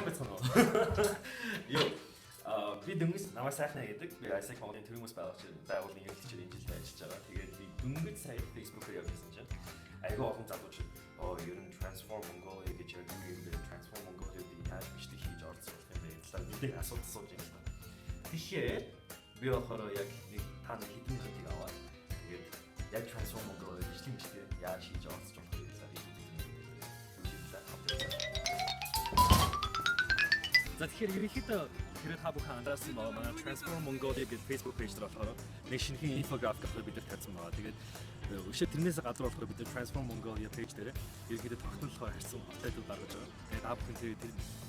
байцгаана уу? Йоо. Би дөнгөж намайг сайхан гэдэг. Би Isaac Mountain төрөмөс байгууллагын ерөнхийлөгчөөр энэ жил ажиллаж байгаа. Тэгээд би дөнгөж сая Facebook-ээр явуулсан чинь айгүй олон залууч ер нь Transform Mongolia гэж яг юм бэ? Transform Mongolia-д яаж бичлэг хийж орсон юм бэ? Талаар мэдээ асуулт сууж юм байна. Тэгэхээр би болохоор яг нэг та нар хэдэн хэдийг аваад тэгээд яг Transform Mongolia бичлэг яаж хийж орсон юм бэ? За тэгэхээр ерөнхийдөө хэрэг та бүхэн анзаарсан баа манай Transform Mongolia гэдэг Facebook пэйж дээр болохоор нэг шинэхэн инфографик бид нар тавьсан байгаа. Тэгээд өшөө тэрнээс гадар болохоор бид Transform Mongolia пэйж дээр ерөнхийдөө тогтнолоор харьцсан хөлтөд гаргаж байгаа. Тэгээд та бүхэн тэр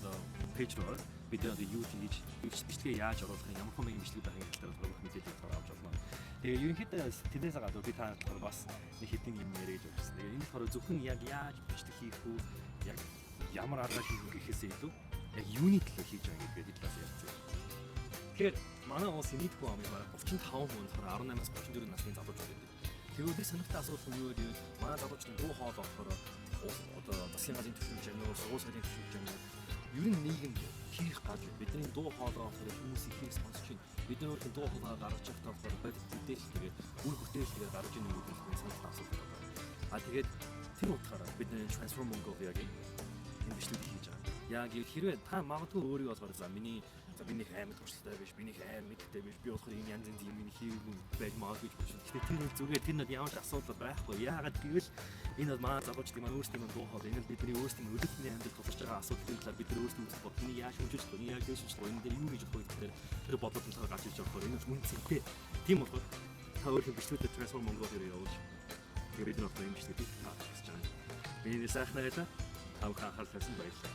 одоо пэйж руу бид одоо юу хийж бичлэгээ яаж оруулах юм, ямар хэмжээний бичлэг байх юм талаар бүх мэдээлэл авч болно. Тэгээд ерөнхийдөө тэрнээс гадар би та нарт бас нэг хэдэн юм яриад өгсөн. Тэгээд энэ болохоор зөвхөн яг яаж бичлэг хийх үү, яг ямар аргаар хийх үү гэхээсээ илүү яг юуны төлөө хийж байгаа гэдэг талаас ярьцгаая. Тэгэхээр манай улс нийт хүн амын бараг 35 хүн болохоор 18-аас 34 насны залууч байдаг. Тэгээд өдөр сонирхтой асуулт нь юу вэ? Манай залуучууд дуу хоол болохоор одоо засгийн газрын төвшөлж юм уу, сургууль сайдын төвшөлж юм уу? Ер нь нийгэм хийх гал бидний дуу хоолой болохоор хүмүүс их сонсож байна. Бид өөрийн дуу хоолой гаргаж явахдаа болохоор мэдээлэл тэгээд үр хүрээлэлгээ гаргаж ийн гэдэг нь сонирхтой асуулт байна. Тэгээд тэр утгаараа бидний Transform Mongolia-гийн энэ бичлэг хийж байгаа. Яг хэрвээ та магадгүй өөрийгөө болохоор за миний аймаг туршлагатай биш, миний аймаг мэдтэй биш, би болохоор энэ янз янзын миний хийгээгүй байж магадгүй гэж бодсон. Гэхдээ тэр зүгээр тэр нь ямар ч асуудал байхгүй. Яагаад гэвэл энэ бол манай залуучдын маань өөрсдийн дуу хоолой, энэ л бидний өөрсдийн өдөртний амьдралд тулгарч байгаа асуудлын талаар бид нар өөрсдөө үзэх бодны яаж хөгжиж болох, яаж дэвшиж болох, энэ дээр юу хийж болох гэдэг тэр бодлогын талаар гарч иж байгаа. Энэ үн цэнтэй. Тийм болохоор та өөрийн бичлэгүүдэд Transform Mongolia-ээр явуулж тэгээд энэ одоо юм бичлэг хийж байгаа. Миний сайхан байлаа. Та бүхэн анхаарал тавьсан баярлалаа.